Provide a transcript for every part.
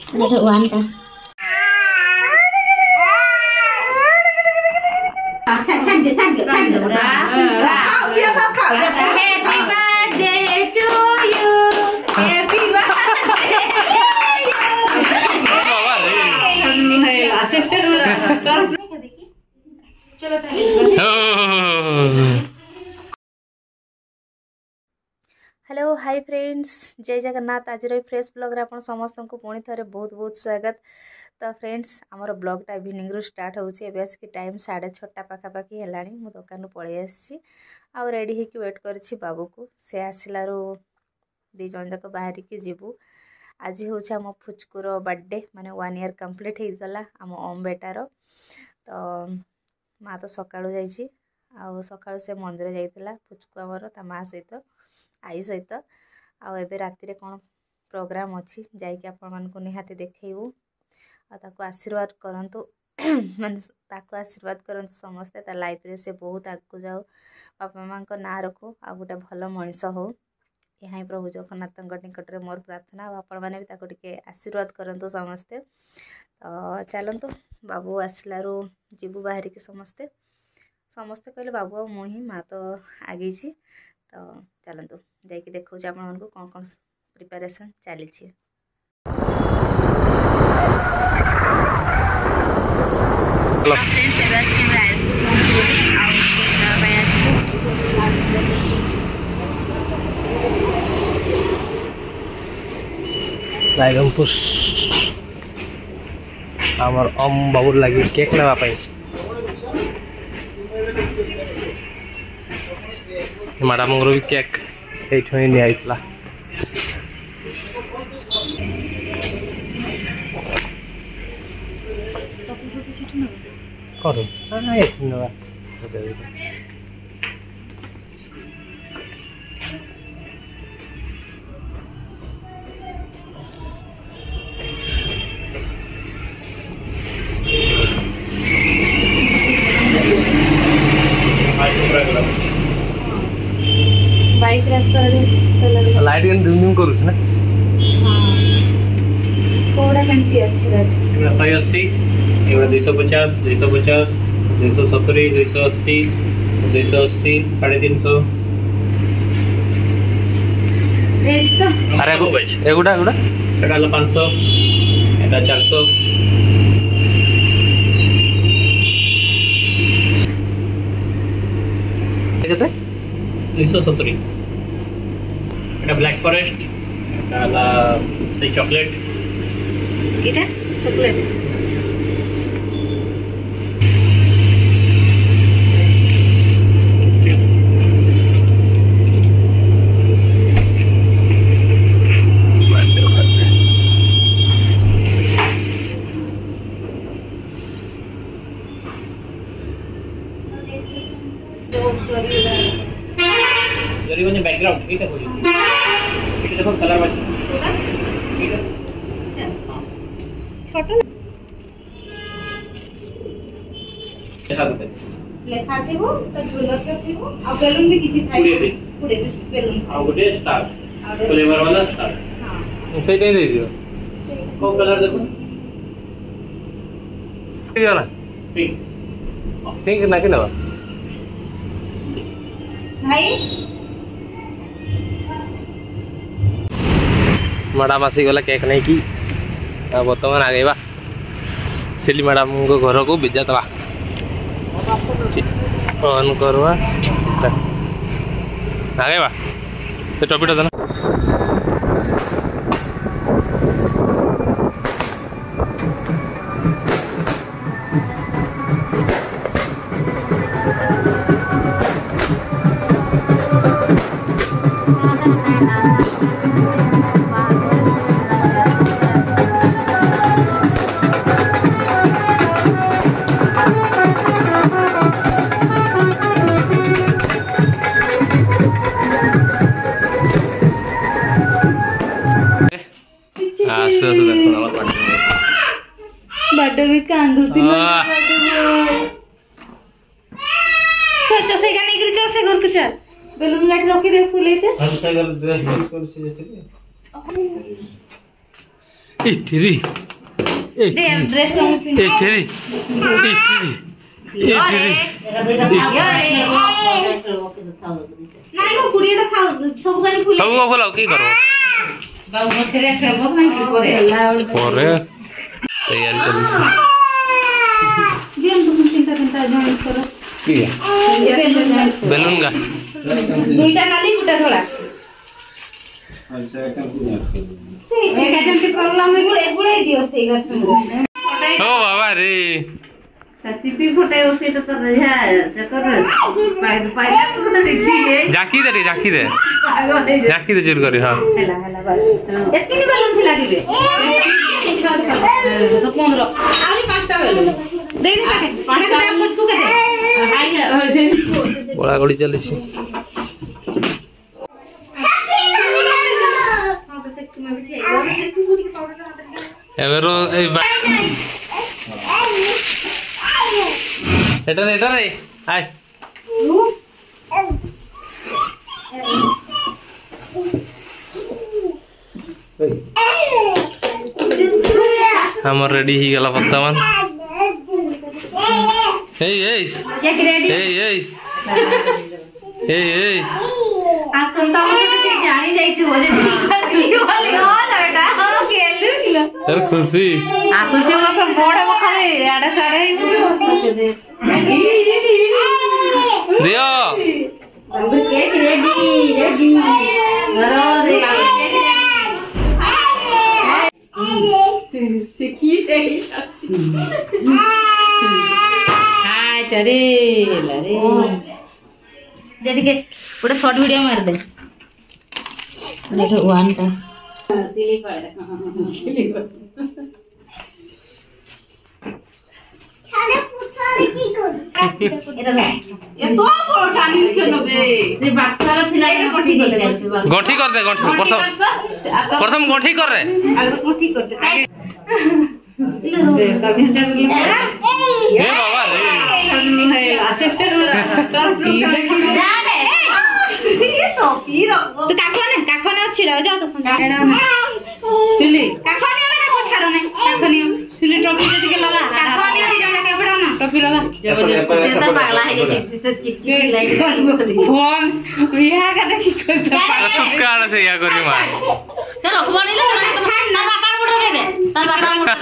देखो वन टा hello hi friends जय जगन्नाथ। आज फ्रेश ब्लॉग रे आपण समस्त को पुणी थे बहुत बहुत स्वागत। तो फ्रेंड्स आमर ब्लॉगटा इवनिंग रु स्टार्ट होची। एबे आसकी टाइम 6:30 पाखापाखी हेलाणी। मु दुकान पळै आसी आ रेडी होकी वेट करछि बाबू को। से आसिलारू दी जन जाक बाहर की जीवु। आज होछि आम फुचकुर बर्थडे माने 1 ईयर कंप्लीट हो गला आम ओम बेटार। तो माँ तो सकाळु जाइछि आ सकाळु से मंदिर जाइतिला फुचकु आमर ता माँ सहित आई सहित आबे राति कौन प्रोग्राम अच्छी जाइए आपण मान निहाती देखू आको आशीर्वाद करंतु माने ताको आशीर्वाद करंतु समस्ते ता लाइफ रे से बहुत आगु जाओ बापा माँ का ना रखू आ गोटे भल मनीष हो। यहाँ प्रभु जगन्नाथ निकट में मोर प्रार्थना आपण मैंने भी ताको टिके आशीर्वाद करंतु समस्ते। तो चलतु बाबू आसलारू जीवु बाहर के समस्ते समस्ते कहले बाबू आ मुही माँ तो आगे। तो चलतु जाकि देखा आपण को कौन कौन प्रिपरेशन चली। रायरंगपुर आमर ओम बाबूर लगे केक ना मैडम भी केक ये निला बाइक रास्ता लाइट रिन्यू करूछ ना। हां कोडा कंटी अच्छी लाइट 180 एवं 250 250 270 280 280 350 रेस्ट तो अरे एगुडा एगुडा सेटा 500 एटा 400 केते 270 एटा ब्लैक फॉरेस्ट एटा से चॉकलेट एटा चॉकलेट जरी बैकग्राउंड एटा कोई एटा देखो कलर बाजी एटा हां छोटो लेखा थिबो त गुलदस्ता थिबो आ बेलून भी किछि थाई पुडे बेलून आ गोटे स्टार फ्लेवर वाला स्टार हां सेटा दे दियो को कलर देखो ठीक है ना पिंक ना कि ना भाई मैडम आसी गला केक नहीं कि बर्तमान आगेबा सिली मैडम को घर को बिजा दवा ऑन करवा आगेबा तो टॉपिक देना बर्थडे भी कांदुती से गाने गिर जाओ से घर के चल बेलून लाइट रखी दे फुले थे हम साइकिल ड्रेस कर से जैसे इतरी दे ड्रेस को एठेरी नहीं को कुड़िया था सब गानी फूल सब को फुलाओ की करो बाबू मोरे खेलबो नहीं करे परे तैयारी चली दियम तुम चिंता जॉइन करो की बेलून का दुईटा नाली गुटा थोड़ा अच्छा एक काम की एक आइटम की प्रॉब्लम है गुड़े दियो से गस में ओ बाबा रे चिपी फटाई उसे तो रहा चक्कर पाइला तो देखिए जाकी दे जोर करी हां हेला बस एतनी बेलून थी लागिबे तो 15 आली 5टा बेलून दे पाके पानी का कुछ को के दे गोला गोली चली छी एवेरो ए एटा रे हाय हमर रेडी ही गला वर्तमान ए आज संता मुझे जानी जाई थी बोले वाली हो लड़ा हो खेलू किलो सर खुशी आसु से वो मोड़ वो खाली आड़े साड़े दियो केक रेडी करो रे सीखी रे हाय चरे लरे जल्दी के पूरा शॉर्ट वीडियो मार दे देखो वन टा सिली पड़े खाने पुछारे की कर एटा ले ये तो बड़ टानी छनबे से बाक्सर थिला एटा कोठी कर दे गंठी कर दे प्रथम गंठी कर रे आगे कोठी कर दे ए बाबा रे तो काखने अच्छी रह जाओ तो सिली काखने में को छाड़ो नहीं काखने सिली टोपी जति के लगा काखने भी जने के बड़ा ना टोपी लगा जबरदस्ती से पागला है जे चिक लाइक फोन बिहा का देखी को तुस्कार से या करी मार चलो कोनी ले ना बाबा मोड़ दे दे तार बाबा मोड़ दे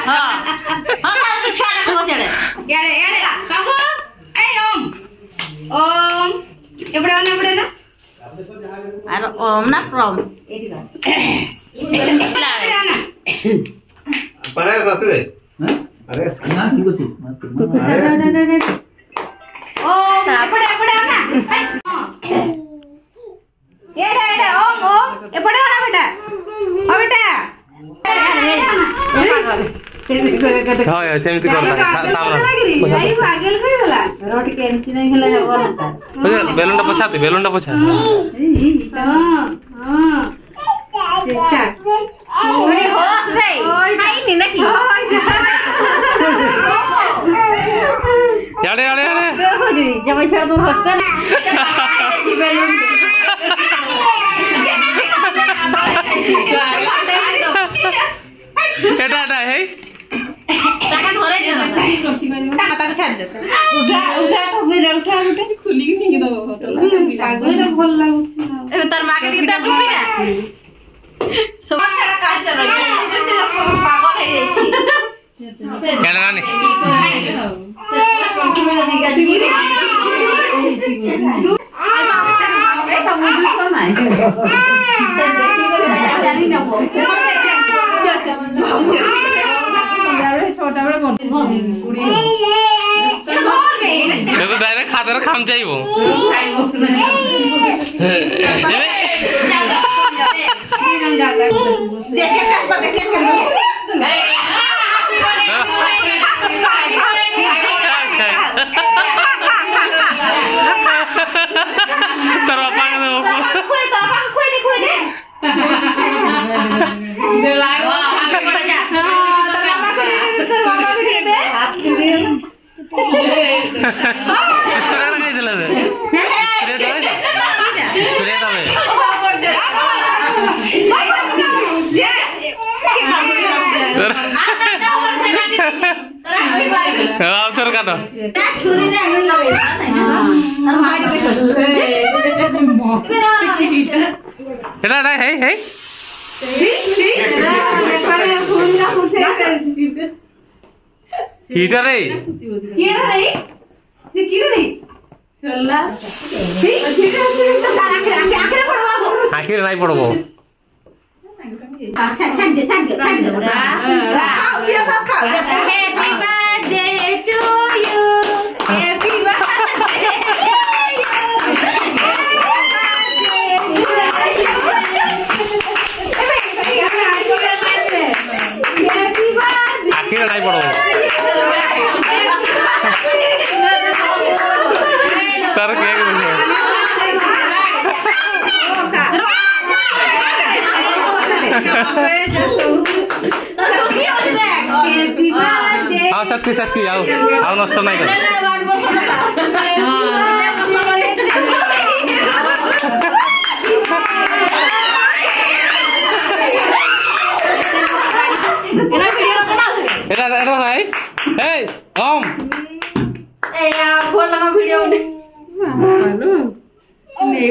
हां हां तो छाड़ा को चले यारे काको ए ओम एबड़ा ना अरे ओम ना प्रॉम परे ससे दे अरे ना ठीक अछि अरे ओ एबड़ा ना एड़ा ओम एबड़ा ना बेटा ओ बेटा हां सेमिति करला सामने भाई पागल होई गला रोटी के एमती नहीं हला हो ना बेलूनटा पछा हां अच्छा ओए होस रे हाय नी नकी याड़े देखो जी जब अच्छा तो होस ना बेलून एटा है टाका धरे ना टाका छाड़ दे उठा खुली के फिंगी दो पागल रे भल लागु छी ए तार मार्केट के टाइम रुपी ना सब सारा काज कर रही पागल है जाई छी एटा नानी छोटा बड़ा कौन कुड़ी देखो डायरेक्ट खातर खाम चाहिए ଆଉ ଥର କାଟ ଏଟା ହେଇ ହେଇ କିଟା ରେ ଆଖିରେ ନାଇଁ ପଡବ ଆଖିରେ ନାଇଁ ପଡବ ତାର କେକ୍ ଆଉ ସେତ୍କି ସେତ୍କି ଆଉ ନଷ୍ଟ ନାଇଁ କର এটা এটা ভাই এই কম এই বল না ভিডিও ভালো নেই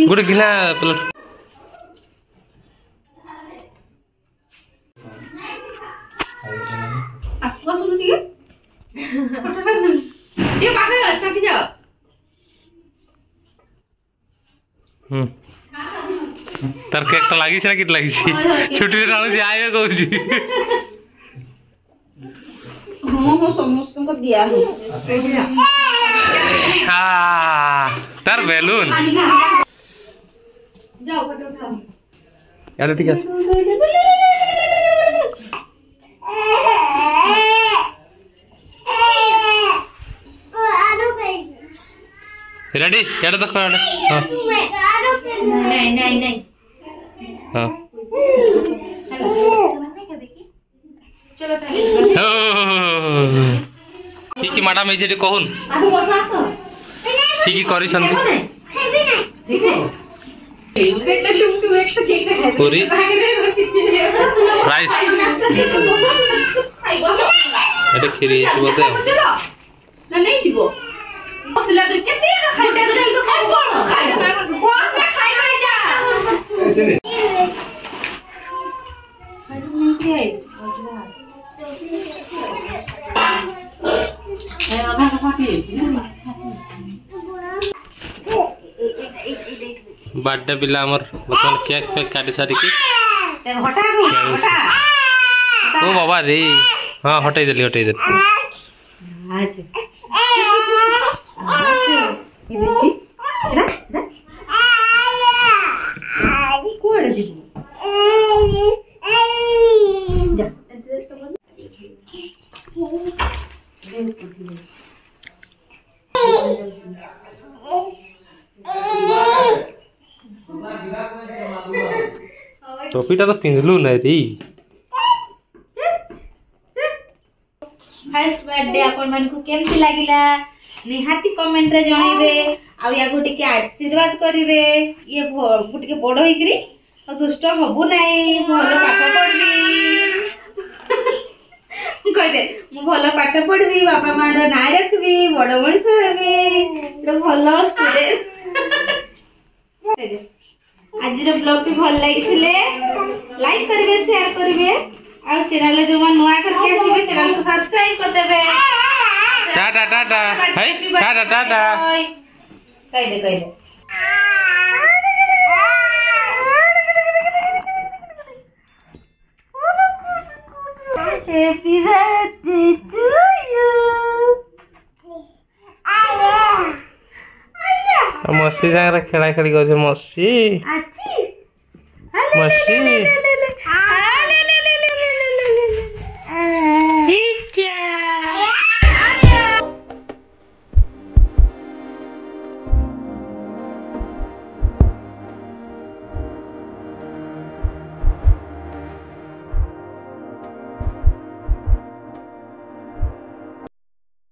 गोटे गिला प्लेट तार केक तो लगी ना कि लगी छुट्टी टाणुची आए कहूँ तार बेलून ठीक है रेडी यार देखो यार नहीं नहीं नहीं हां चलो ठीक मैडम ए जे कहून ठीक करी छंती पूरी राइस एटा खीरी बोलते ना नहीं दिबो बसला तो केते खाइते तो कोन कोन खाइते कोन से खाइ गई जा बर्थडे पिला हमर बतन केक फेक काटी सारी की हटा हटा ओ बाबा रे हां हटाई देली आज टोपीटा तो पिंधलु नै री फर्स्ट बर्थडे आपण मन को केमती लागिला निहाती कमेंट रे जणाइबे आ या गोटे के आशीर्वाद करिवे ये गोटे के बड़ होइकरी दुष्ट हबु नै भलो पाठ पढबी कह दे मु भलो पाठ पढबी बापा मां रो नाम रखबी बड़ मଣିଷ हेबी तो भलो स्टूडेंट कह दे आज रो ब्लॉग भी भल लागिथिले लाइक करिवे शेयर करिवे आ चैनल जो नया करके आसीबे चैनल को सब्सक्राइब कर देबे टाटा टाटा हाय टाटा टाटा कह दे हैप्पी बर्थडे टू यू मस्ती जागरा खेला खेली गजे मस्ती मस्ती